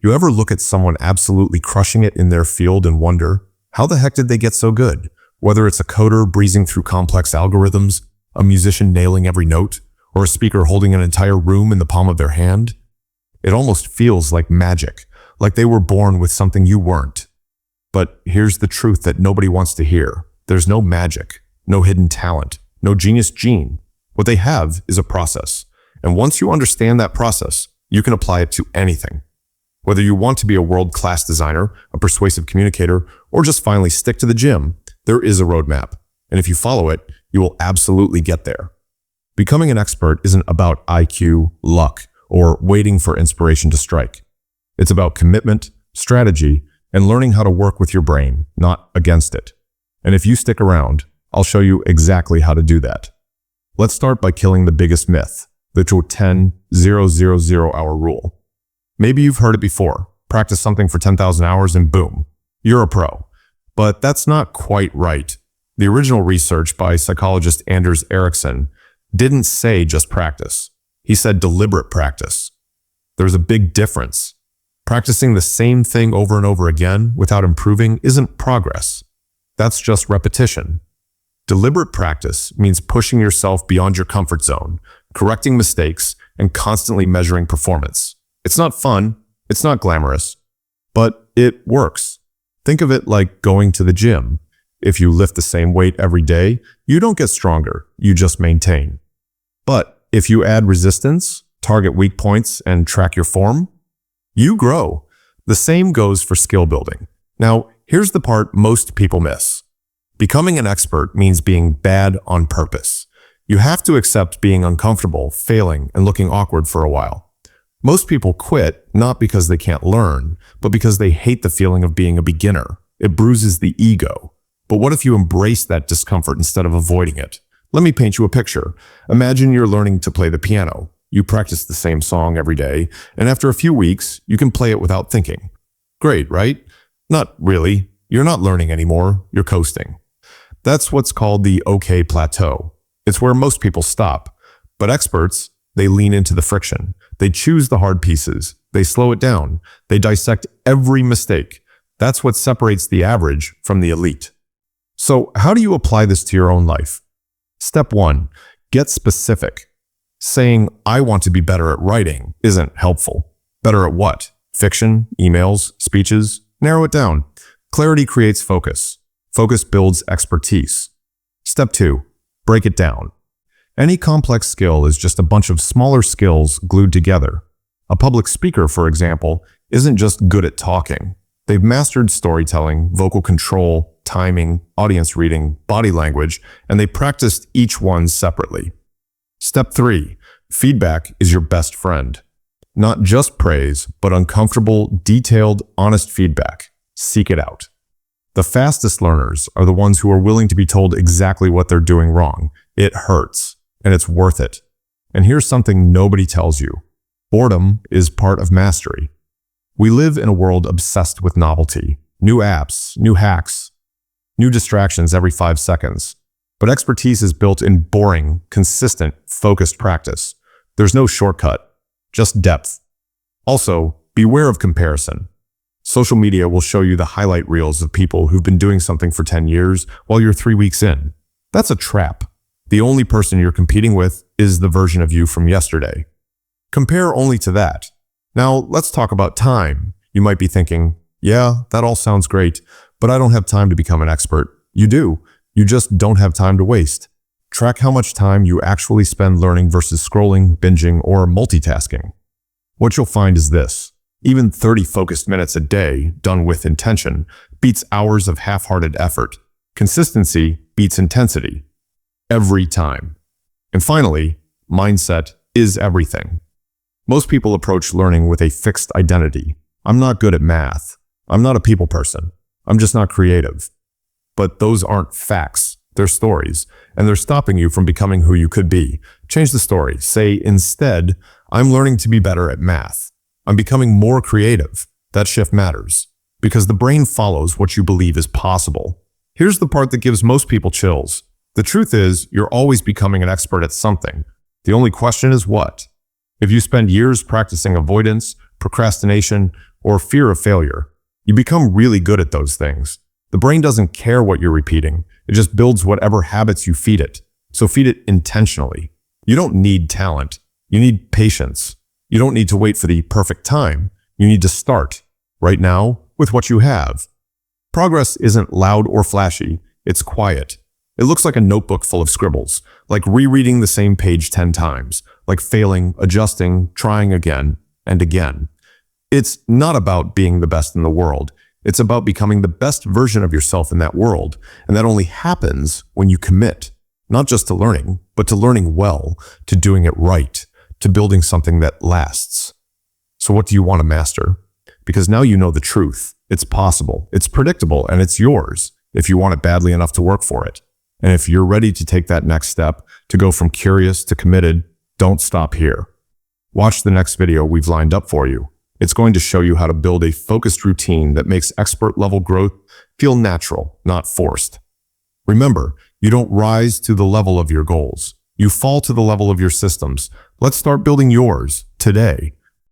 You ever look at someone absolutely crushing it in their field and wonder, how the heck did they get so good? Whether it's a coder breezing through complex algorithms, a musician nailing every note, or a speaker holding an entire room in the palm of their hand, it almost feels like magic, like they were born with something you weren't. But here's the truth that nobody wants to hear. There's no magic, no hidden talent, no genius gene. What they have is a process. And once you understand that process, you can apply it to anything. Whether you want to be a world-class designer, a persuasive communicator, or just finally stick to the gym, there is a roadmap. And if you follow it, you will absolutely get there. Becoming an expert isn't about IQ, luck, or waiting for inspiration to strike. It's about commitment, strategy, and learning how to work with your brain, not against it. And if you stick around, I'll show you exactly how to do that. Let's start by killing the biggest myth, the 10-0-0-0-hour rule. Maybe you've heard it before. Practice something for 10,000 hours and boom, you're a pro. But that's not quite right. The original research by psychologist Anders Ericsson didn't say just practice. He said deliberate practice. There's a big difference. Practicing the same thing over and over again without improving isn't progress. That's just repetition. Deliberate practice means pushing yourself beyond your comfort zone, correcting mistakes, and constantly measuring performance. It's not fun, it's not glamorous, but it works. Think of it like going to the gym. If you lift the same weight every day, you don't get stronger, you just maintain. But if you add resistance, target weak points, and track your form, you grow. The same goes for skill building. Now, here's the part most people miss. Becoming an expert means being bad on purpose. You have to accept being uncomfortable, failing, and looking awkward for a while. Most people quit not because they can't learn, but because they hate the feeling of being a beginner. It bruises the ego. But what if you embrace that discomfort instead of avoiding it? Let me paint you a picture. Imagine you're learning to play the piano. You practice the same song every day, and after a few weeks, you can play it without thinking. Great, right? Not really. You're not learning anymore. You're coasting. That's what's called the okay plateau. It's where most people stop. But experts, they lean into the friction. They choose the hard pieces. They slow it down. They dissect every mistake. That's what separates the average from the elite. So how do you apply this to your own life? Step 1, get specific. Saying, I want to be better at writing isn't helpful. Better at what? Fiction, emails, speeches? Narrow it down. Clarity creates focus. Focus builds expertise. Step 2, break it down. Any complex skill is just a bunch of smaller skills glued together. A public speaker, for example, isn't just good at talking. They've mastered storytelling, vocal control, timing, audience reading, body language, and they practiced each one separately. Step 3, feedback is your best friend. Not just praise, but uncomfortable, detailed, honest feedback. Seek it out. The fastest learners are the ones who are willing to be told exactly what they're doing wrong. It hurts, and it's worth it. And here's something nobody tells you. Boredom is part of mastery. We live in a world obsessed with novelty. New apps, new hacks, new distractions every 5 seconds. But expertise is built in boring, consistent, focused practice. There's no shortcut, just depth. Also, beware of comparison. Social media will show you the highlight reels of people who've been doing something for 10 years while you're 3 weeks in. That's a trap. The only person you're competing with is the version of you from yesterday. Compare only to that. Now, let's talk about time. You might be thinking, yeah, that all sounds great, but I don't have time to become an expert. You do. You just don't have time to waste. Track how much time you actually spend learning versus scrolling, binging, or multitasking. What you'll find is this. Even 30 focused minutes a day, done with intention, beats hours of half-hearted effort. Consistency beats intensity. Every time. And finally, mindset is everything. Most people approach learning with a fixed identity. I'm not good at math. I'm not a people person. I'm just not creative. But those aren't facts. They're stories, and they're stopping you from becoming who you could be. Change the story. Say, instead, I'm learning to be better at math. I'm becoming more creative. That shift matters, because the brain follows what you believe is possible. Here's the part that gives most people chills. The truth is, you're always becoming an expert at something. The only question is what? If you spend years practicing avoidance, procrastination, or fear of failure. You become really good at those things. The brain doesn't care what you're repeating. It just builds whatever habits you feed it. So feed it intentionally. You don't need talent. You need patience. You don't need to wait for the perfect time. You need to start right now with what you have. Progress isn't loud or flashy. It's quiet. It looks like a notebook full of scribbles, like rereading the same page 10 times, like failing, adjusting, trying again and again. It's not about being the best in the world. It's about becoming the best version of yourself in that world. And that only happens when you commit, not just to learning, but to learning well, to doing it right, to building something that lasts. So what do you want to master? Because now you know the truth. It's possible, it's predictable, and it's yours if you want it badly enough to work for it. And if you're ready to take that next step, to go from curious to committed, don't stop here. Watch the next video we've lined up for you. It's going to show you how to build a focused routine that makes expert-level growth feel natural, not forced. Remember, you don't rise to the level of your goals. You fall to the level of your systems. Let's start building yours today.